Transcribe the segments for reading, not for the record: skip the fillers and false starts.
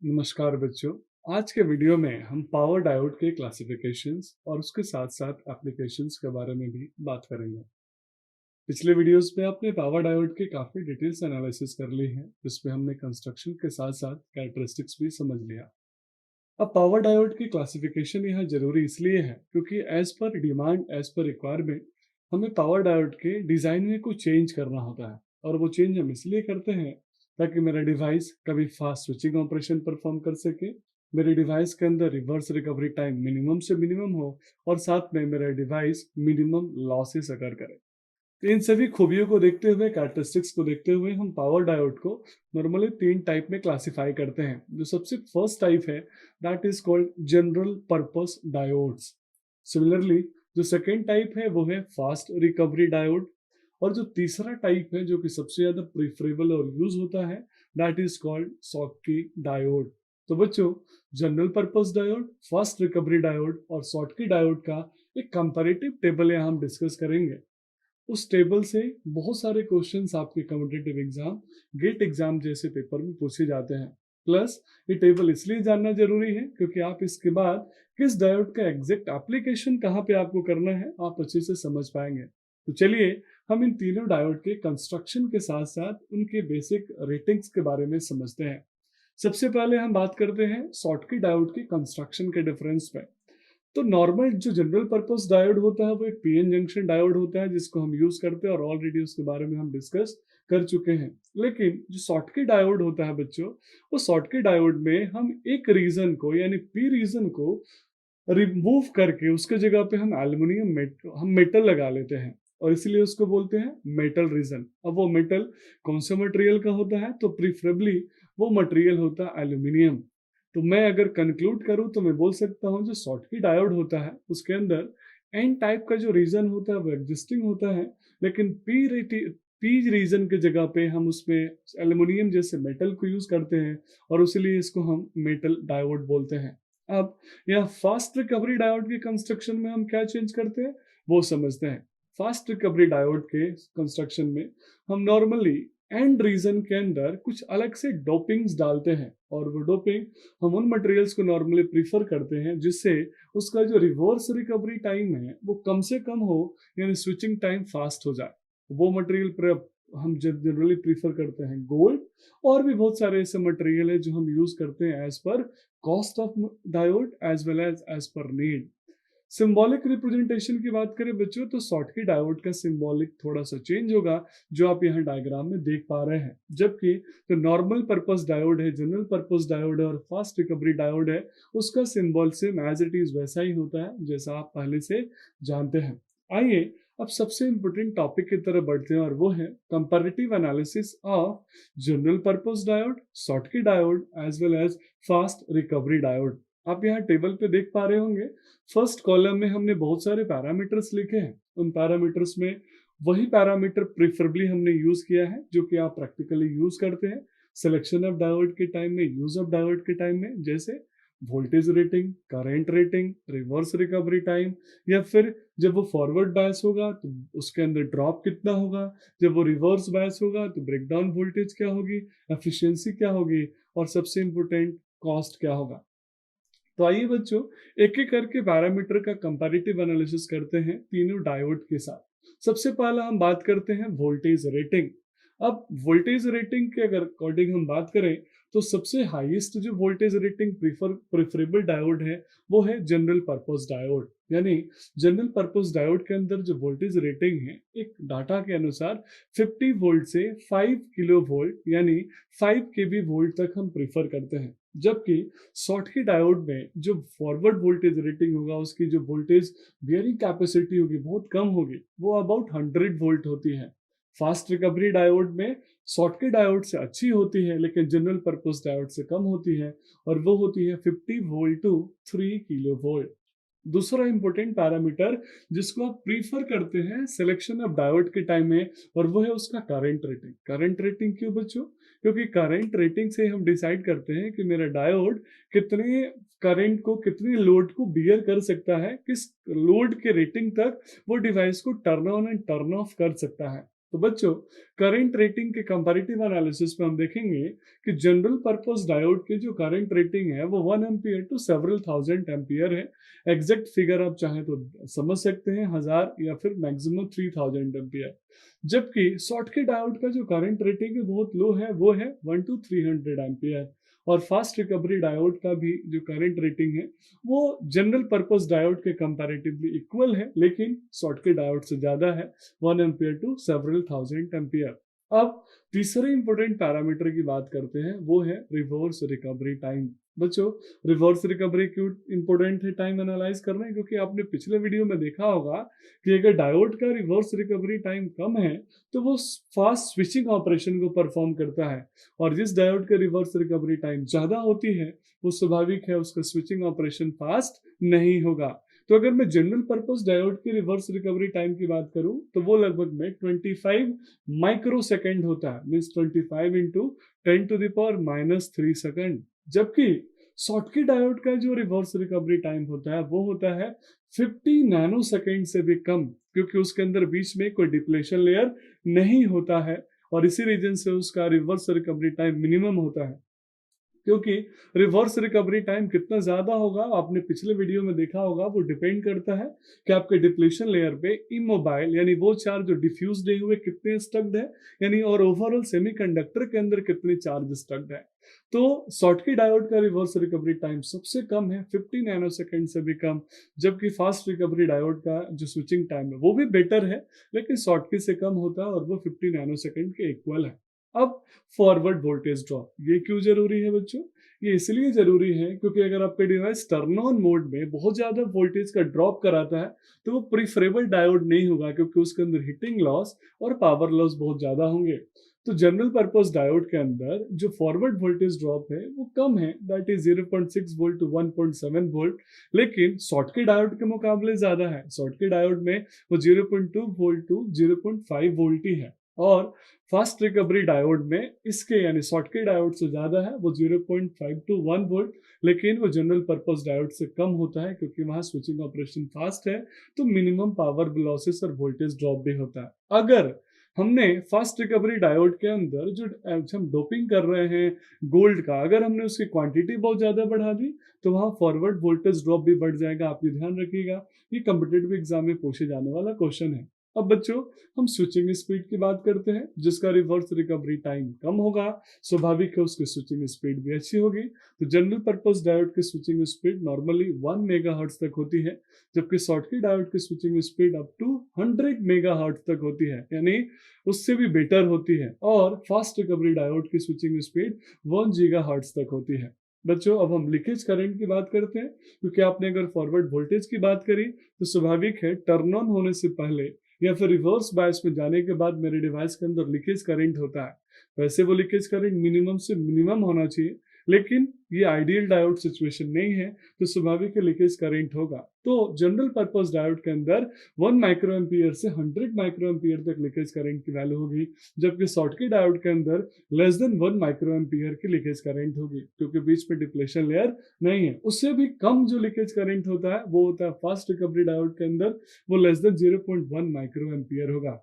नमस्कार बच्चों। आज के वीडियो में हम पावर डायोड के क्लासिफिकेशंस और उसके साथ साथ एप्लीकेशंस के बारे में भी बात करेंगे। पिछले वीडियोस में आपने पावर डायोड के काफी डिटेल्स एनालिसिस कर ली है, जिसमें हमने कंस्ट्रक्शन के साथ साथ कैरेक्टरिस्टिक्स भी समझ लिया। अब पावर डायोड की क्लासिफिकेशन यहाँ जरूरी इसलिए है क्योंकि as per demand, as per requirement, हमें पावर डायोड के डिजाइन में कुछ चेंज करना होता है। और वो चेंज हम इसलिए करते हैं ताकि मेरा डिवाइस कभी फास्ट स्विचिंग ऑपरेशन परफॉर्म कर सके, मेरे डिवाइस के अंदर रिवर्स रिकवरी टाइम मिनिमम से मिनिमम हो, और साथ में मेरा डिवाइस मिनिमम लॉसेस अगर करे। तो इन सभी खूबियों को देखते हुए, कैरेक्टरिस्टिक्स को देखते हुए, हम पावर डायोड को नॉर्मली तीन टाइप में क्लासिफाई करते हैं। जो सबसे फर्स्ट टाइप है that is called general purpose diodes. Similarly जो सेकेंड टाइप है वो है फास्ट रिकवरी डायोड। और जो तीसरा टाइप है जो कि सबसे ज्यादा प्रिफरेबल और यूज होता है that is called Schottky diode. तो बच्चों, general purpose diode, fast recovery diode और शॉटकी डायोड का एक कंपैरेटिव टेबल यहाँ हम डिस्कस करेंगे। उस टेबल से बहुत सारे क्वेश्चंस आपके कॉम्पिटिटिव एग्जाम, गेट एग्जाम जैसे पेपर में पूछे जाते हैं। प्लस ये टेबल इसलिए जानना जरूरी है क्योंकि आप इसके बाद किस डायोड का एग्जैक्ट एप्लीकेशन कहाँ पे आपको करना है आप अच्छे से समझ पाएंगे। तो चलिए हम इन तीनों डायोड के कंस्ट्रक्शन के साथ साथ उनके बेसिक रेटिंग्स के बारे में समझते हैं। सबसे पहले हम बात करते हैं शॉटकी डायोड के कंस्ट्रक्शन के डिफरेंस पे। तो नॉर्मल जो जनरल पर्पस डायोड होता है वो एक पीएन जंक्शन डायोड होता है जिसको हम यूज करते हैं, और ऑलरेडी उसके बारे में हम डिस्कस कर चुके हैं। लेकिन जो शॉटकी डायोड होता है बच्चों, वो शॉटकी डायोड में हम एक रीजन को यानी पी रीजन को रिमूव करके उसके जगह पे हम हम मेटल लगा लेते हैं, और इसीलिए उसको बोलते हैं मेटल रीजन। अब वो मेटल कौन से मटेरियल का होता है, तो प्रीफरेबली वो मटेरियल होता है एल्यूमिनियम। तो मैं अगर कंक्लूड करूं तो मैं बोल सकता हूं जो शॉटकी डायोड होता है उसके अंदर एन टाइप का जो रीजन होता है वो एग्जिस्टिंग होता है, लेकिन पी रीजन के जगह पे हम उसमें एल्यूमिनियम जैसे मेटल को यूज करते हैं, और इसीलिए इसको हम मेटल डायोड बोलते हैं। अब यहाँ फास्ट रिकवरी डायोड के कंस्ट्रक्शन में हम क्या चेंज करते हैं वो समझते हैं। फास्ट रिकवरी डायोड के कंस्ट्रक्शन में हम नॉर्मली एंड रीजन के अंदर कुछ अलग से डोपिंग्स डालते हैं, और वो डोपिंग हम उन मटेरियल्स को नॉर्मली प्रीफर करते हैं जिससे उसका जो रिवर्स रिकवरी टाइम है वो कम से कम हो, यानी स्विचिंग टाइम फास्ट हो जाए। वो मटेरियल पर हम जनरली प्रीफर करते हैं गोल्ड, और भी बहुत सारे ऐसे मटेरियल है जो हम यूज करते हैं as per cost of diode as well as per need. Symbolic representation की बात करें बच्चों, तो शॉटकी डायोड का सिंबॉलिक थोड़ा सा चेंज होगा जो आप यहाँ डायग्राम में देख पा रहे हैं। जबकि जो नॉर्मल पर्पस डायोड है, जनरल पर्पस डायोड है और फास्ट रिकवरी डायोड है, उसका symbol same as it is वैसा ही होता है जैसा आप पहले से जानते हैं। आइए अब सबसे इंपॉर्टेंट टॉपिक की तरफ बढ़ते हैं, और वो है comparative analysis of general purpose diode, Schottky diode as well as fast recovery diode. आप यहाँ टेबल पे देख पा रहे होंगे, फर्स्ट कॉलम में हमने बहुत सारे पैरामीटर्स लिखे हैं। उन पैरामीटर्स में वही पैरामीटर प्रिफरेबली हमने यूज किया है जो कि आप प्रैक्टिकली यूज करते हैं सिलेक्शन ऑफ डायोड के टाइम में, यूज ऑफ डायोड के टाइम में, जैसे voltage rating, current rating, reverse recovery time, या फिर जब वो फॉरवर्ड बायस होगा तो उसके अंदर ड्रॉप कितना होगा, जब वो रिवर्स बायस होगा तो ब्रेकडाउन वोल्टेज क्या होगी, एफिशिएंसी क्या होगी, और सबसे इंपॉर्टेंट कॉस्ट क्या होगा। तो आइए बच्चों, एक एक करके पैरामीटर का कंपैरेटिव एनालिसिस करते हैं तीनों डायोड के साथ। सबसे पहला हम बात करते हैं वोल्टेज रेटिंग। अब वोल्टेज रेटिंग के अगर अकॉर्डिंग हम बात करें तो सबसे हाईएस्ट जो वोल्टेज रेटिंग प्रेफरेबल डायोड है वो है जनरल पर्पस डायोड। यानी जनरल पर्पस डायोड के अंदर जो वोल्टेज रेटिंग है एक डाटा के अनुसार 50 वोल्ट से 5 किलो वोल्ट यानी 5 केवी वोल्ट तक हम प्रीफर करते हैं। जबकि शॉटकी डायोड में जो फॉरवर्ड वोल्टेज रेटिंग होगा उसकी जो वोल्टेज बियरिंग कैपेसिटी होगी बहुत कम होगी, वो अबाउट 100 वोल्ट होती है। फास्ट रिकवरी डायोड में शॉटकी डायोड से अच्छी होती है लेकिन जनरल पर्पस डायोड से कम होती है, और वो होती है 50 वोल्ट टू 3 किलो वोल्ट। दूसरा इंपॉर्टेंट पैरामीटर जिसको आप प्रीफर करते हैं सिलेक्शन ऑफ डायोड के टाइम में, और वो है उसका करंट रेटिंग। करंट रेटिंग क्यों बच्चों? क्योंकि करंट रेटिंग से हम डिसाइड करते हैं कि मेरा डायोड कितने करंट को, कितने लोड को बियर कर सकता है, किस लोड के रेटिंग तक वो डिवाइस को turn on and turn off कर सकता है। तो बच्चों, करंट रेटिंग के कंपैरेटिव एनालिसिस में हम देखेंगे कि जनरल पर्पस डायोड की जो करंट रेटिंग है वो 1 ampere to several thousand ampere है। एग्जैक्ट फिगर आप चाहें तो समझ सकते हैं, 1000 या फिर मैक्सिमम 3000 एम्पियर। जबकि शॉर्टकी डायोड का जो करंट रेटिंग है बहुत लो है, वो है 1 टू 300 एम्पियर। और फास्ट रिकवरी डायोड का भी जो करंट रेटिंग है वो जनरल पर्पस डायोड के कंपैरेटिवली इक्वल है, लेकिन शॉर्टकी डायोड से ज्यादा है, 1 ampere to several thousand ampere. अब तीसरे इंपॉर्टेंट पैरामीटर की बात करते हैं, वो है रिवर्स रिकवरी टाइम। बच्चों, रिवर्स रिकवरी क्यों इंपॉर्टेंट है टाइम एनालाइज करना है? क्योंकि आपने पिछले वीडियो में देखा होगा कि अगर डायोड का रिवर्स रिकवरी टाइम कम है तो वो फास्ट स्विचिंग ऑपरेशन को परफॉर्म करता है, और जिस डायोड का रिवर्स रिकवरी टाइम ज्यादा होती है वो स्वाभाविक है उसका स्विचिंग ऑपरेशन फास्ट नहीं होगा। तो अगर मैं जनरल पर्पस डायोड की रिवर्स रिकवरी टाइम की बात करूं तो वो लगभग में 25 माइक्रो सेकेंड होता है, मीन्स 25 इंटू 10⁻³ सेकेंड। जबकि शॉटकी डायोड का जो रिवर्स रिकवरी टाइम होता है वो होता है 50 नैनो सेकेंड से भी कम, क्योंकि उसके अंदर बीच में कोई डिप्लेशन लेयर नहीं होता है, और इसी रीजन से उसका रिवर्स रिकवरी टाइम मिनिमम होता है। क्योंकि रिवर्स रिकवरी टाइम कितना ज्यादा होगा आपने पिछले वीडियो में देखा होगा, वो डिपेंड करता है कि आपके डिप्लीशन लेयर पे इमोबाइल यानी वो चार्ज जो डिफ्यूज नहीं हुए कितने स्टक्ड है, यानी और ओवरऑल सेमीकंडक्टर के अंदर कितने चार्ज स्टक्ड है। तो शॉटकी डायोड का रिवर्स रिकवरी टाइम सबसे कम है, 50 नैनो सेकेंड से भी कम। जबकि फास्ट रिकवरी डायोड का जो स्विचिंग टाइम है वो भी बेटर है, लेकिन शॉटकी से कम होता है और वो 50 नैनो सेकेंड के इक्वल है। अब फॉरवर्ड वोल्टेज ड्रॉप, ये क्यों जरूरी है बच्चों? ये इसलिए जरूरी है क्योंकि अगर आपका डिवाइस टर्न ऑन मोड में बहुत ज्यादा वोल्टेज का ड्रॉप कराता है तो वो प्रीफरेबल डायोड नहीं होगा, क्योंकि उसके अंदर हीटिंग लॉस और पावर लॉस बहुत ज्यादा होंगे। तो जनरल पर्पस डायोड के अंदर जो फॉरवर्ड वोल्टेज ड्रॉप है वो कम है, that is 0.6 volt to 1.7 volt. लेकिन शॉटकी डायोड के मुकाबले ज्यादा है, शॉटकी डायोड में वो 0.2 वोल्ट टू 0.5 वोल्ट ही है। और फास्ट रिकवरी डायोड में इसके यानी शॉटकी डायोड से ज्यादा है, वो 0.5 टू 1 वोल्ट, लेकिन वो जनरल पर्पस डायोड से कम होता है क्योंकि वहां स्विचिंग ऑपरेशन फास्ट है, तो मिनिमम पावर लॉसेस और वोल्टेज ड्रॉप भी होता है। अगर हमने फास्ट रिकवरी डायोड के अंदर जो हम डोपिंग कर रहे हैं गोल्ड का, अगर हमने उसकी क्वांटिटी बहुत ज्यादा बढ़ा दी तो वहां फॉरवर्ड वोल्टेज ड्रॉप भी बढ़ जाएगा। आप ये ध्यान रखिएगा, ये कॉम्पिटिटिव एग्जाम में पूछे जाने वाला क्वेश्चन है। अब बच्चों, हम स्विचिंग स्पीड की बार्त करते हैं, जिसका रिवर्स रिकवरी टाइम कम होगा, स्वाभाविक है उसकी स्विचिंग स्पीड भी अच्छी होगी। तो जनरल पर्पस डायोड की स्विचिंग स्पीड नॉर्मली 1 मेगाहर्ट्ज तक होती है, जबकि शॉटकी डायोड की switching speed up to 100 megahertz तक होती है, यानी उससे भी बेटर होती है। और फास्ट रिकवरी डायोड की स्विचिंग स्पीड 1 गीगाहर्ट्ज तक होती है। बच्चों, अब हम लीकेज करंट की बात करते हैं, क्योंकि आपने अगर फॉरवर्ड वोल्टेज की बात करी तो स्वाभाविक है टर्न ऑन होने से पहले या फिर रिवर्स बायस में जाने के बाद मेरे डिवाइस के अंदर लीकेज करंट होता है। वैसे वो लीकेज करंट मिनिमम से मिनिमम होना चाहिए, लेकिन ये आइडियल डायोड सिचुएशन नहीं है, तो स्वाभाविक है लीकेज करंट होगा। तो जनरल पर्पस डायोड के अंदर 1 माइक्रो एम्पियर से 100 माइक्रो एम्पियर तक लीकेज करंट की वैल्यू होगी, जबकि शॉटकी डायोड के अंदर लेस देन 1 माइक्रो एम्पियर की लीकेज करंट होगी, क्योंकि बीच में डिप्लेशन लेयर नहीं है। उससे भी कम जो लीकेज करंट होता है वो होता है फास्ट रिकवरी डायोड के अंदर, वो लेस देन 0.1 माइक्रो एम्पियर होगा।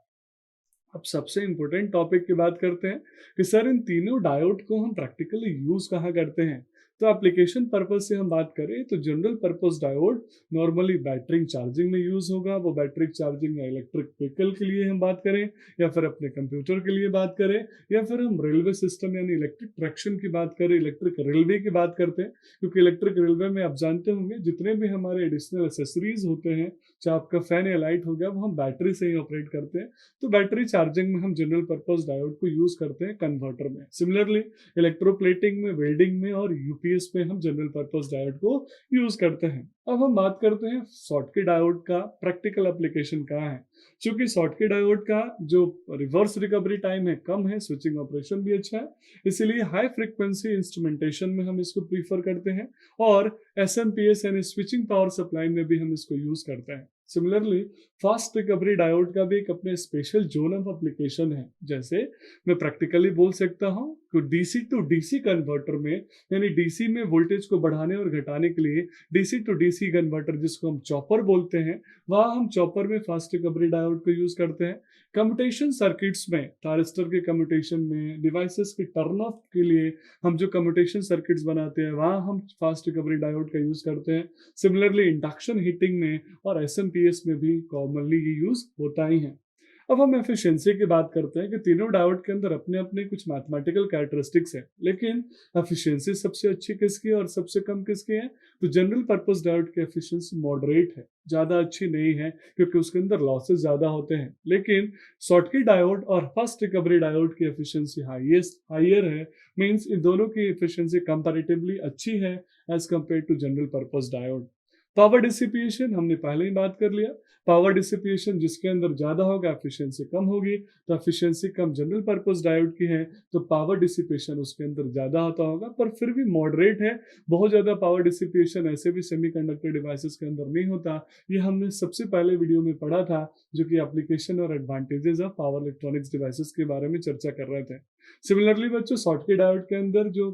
अब सबसे इंपॉर्टेंट टॉपिक की बात करते हैं कि सर इन तीनों डायोड को हम प्रैक्टिकली यूज कहाँ करते हैं। तो एप्लीकेशन पर्पज से हम बात करें तो general purpose diode normally battery charging में यूज होगा, वो बैटरी चार्जिंग या इलेक्ट्रिक व्हीकल के लिए हम बात करें, या फिर अपने कंप्यूटर के लिए बात करें, या फिर हम रेलवे सिस्टम यानी इलेक्ट्रिक ट्रैक्शन की बात करें, इलेक्ट्रिक रेलवे की बात करते हैं। क्योंकि इलेक्ट्रिक रेलवे में आप जानते होंगे जितने भी हमारे एडिशनल एसेसरीज होते हैं, चाहे आपका फैन या लाइट हो गया, वो हम बैटरी से ही ऑपरेट करते हैं। तो बैटरी चार्जिंग में हम जनरल पर्पस डायोड को यूज करते हैं कन्वर्टर में। सिमिलरली इलेक्ट्रोप्लेटिंग में, वेल्डिंग में और यूपीएस में हम जनरल पर्पस डायोड को यूज करते हैं। अब हम बात करते हैं शॉटकी डायोड का प्रैक्टिकल एप्लीकेशन कहाँ है। क्योंकि शॉटकी डायोड का जो रिवर्स रिकवरी टाइम है कम है, स्विचिंग ऑपरेशन भी अच्छा है, इसीलिए हाई फ्रीक्वेंसी इंस्ट्रूमेंटेशन में हम इसको प्रीफर करते हैं, और एसएमपीएस यानी स्विचिंग पावर सप्लाई में भी हम इसको यूज करते हैं। सिमिलरली फास्ट रिकवरी डायोड का भी एक अपने स्पेशल जोन ऑफ एप्लीकेशन है। जैसे मैं प्रैक्टिकली बोल सकता हूँ कि डीसी टू डीसी कन्वर्टर में, यानी डीसी में वोल्टेज को बढ़ाने और घटाने के लिए डीसी टू डीसी कन्वर्टर जिसको हम चॉपर बोलते हैं, वहाँ हम चॉपर में फास्ट रिकवरी डायोड को यूज करते हैं। कम्यूटेशन सर्किट्स में, थायरिस्टर के कम्यूटेशन में, डिवाइसेस के टर्न ऑफ के लिए हम जो कम्यूटेशन सर्किट्स बनाते हैं वहाँ हम फास्ट रिकवरी डायोड का यूज करते हैं। सिमिलरली इंडक्शन हीटिंग में और एसएमपीएस में भी कॉमनली ये यूज होता ही है। अब हम एफिशिएंसी की बात करते हैं कि तीनों डायोड के अंदर अपने अपने कुछ मैथमेटिकल कैरेक्टरिस्टिक्स हैं, लेकिन एफिशिएंसी सबसे अच्छी किसकी और सबसे कम किसकी है? तो जनरल पर्पस डायोड की एफिशिएंसी मॉडरेट है, ज्यादा अच्छी नहीं है क्योंकि उसके अंदर लॉसेस ज्यादा होते हैं। लेकिन शॉर्टकी डायोड और फास्ट रिकवरी डायोड की एफिशिएंसी हायर है, मींस इन दोनों की एफिशिएंसी कंपैरेटिवली अच्छी है as compare to general purpose diode. Power dissipation हमने पहले ही बात कर लिया। पावर डिसिपिएशन जिसके अंदर ज्यादा होगा एफिशिएंसी कम होगी, तो एफिशिएंसी कम जनरल पर्पस डायोड की है तो पावर डिसिपेशन उसके अंदर ज्यादा होता होगा, पर फिर भी मॉडरेट है। बहुत ज्यादा पावर डिसिपेशन ऐसे भी सेमीकंडक्टर डिवाइसेस के अंदर नहीं होता। ये हमने सबसे पहले वीडियो में पढ़ा था, जो कि एप्लीकेशन और advantages of power electronics devices के बारे में चर्चा कर रहे थे। सिमिलरली बच्चों, शॉर्टकी डायोड के अंदर जो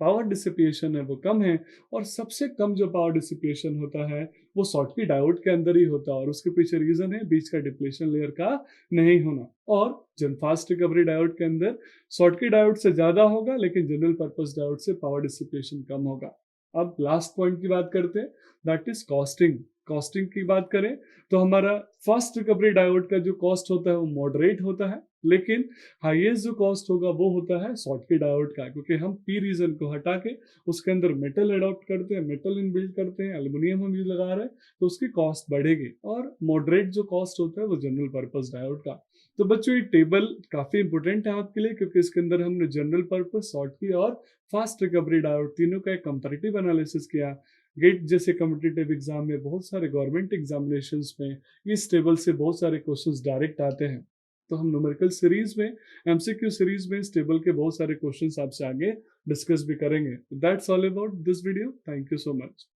पावर डिसिपिएशन है वो कम है, और सबसे कम जो पावर डिसिपिएशन होता है वो शॉर्टकी डायोड के अंदर ही होता है, और उसके पीछे रीजन है बीच का डिप्लेशन लेयर का नहीं होना। और जन फास्ट रिकवरी डायोड के अंदर शॉर्टकी डायोड से ज्यादा होगा, लेकिन जनरल पर्पस डायोड से पावर डिसिपिएशन कम होगा। अब लास्ट पॉइंट की बात करते हैं, दैट इज कॉस्टिंग। कॉस्टिंग की बात करें तो हमारा फास्ट रिकवरी डायोड का जो कॉस्ट होता है वो मॉडरेट होता है, लेकिन हाईएस्ट जो कॉस्ट होगा वो होता है शॉर्टकी डायोड का, क्योंकि हम पी रीजन को हटा के उसके अंदर मेटल अडॉप्ट करते हैं, मेटल इन बिल्ड करते हैं, एल्यूमिनियम हम यूज लगा रहे हैं, तो उसकी कॉस्ट बढ़ेगी। और मॉडरेट जो कॉस्ट होता है वो जनरल पर्पस डायोड का। तो बच्चों, ये टेबल काफी इंपॉर्टेंट है आपके लिए, क्योंकि इसके अंदर हमने जनरल पर्पस, शॉर्टकी और फास्ट रिकवरी डायोड तीनों का एक कंपैरेटिव एनालिसिस किया। गेट जैसे कॉम्पिटिटिव एग्जाम में, बहुत सारे गवर्नमेंट एग्जामिनेशंस में इस टेबल से बहुत सारे क्वेश्चंस डायरेक्ट आते हैं। तो हम न्यूमेरिकल सीरीज में, एमसीक्यू सीरीज में इस टेबल के बहुत सारे क्वेश्चंस आपसे आगे डिस्कस भी करेंगे। That's all about this video. Thank you so much.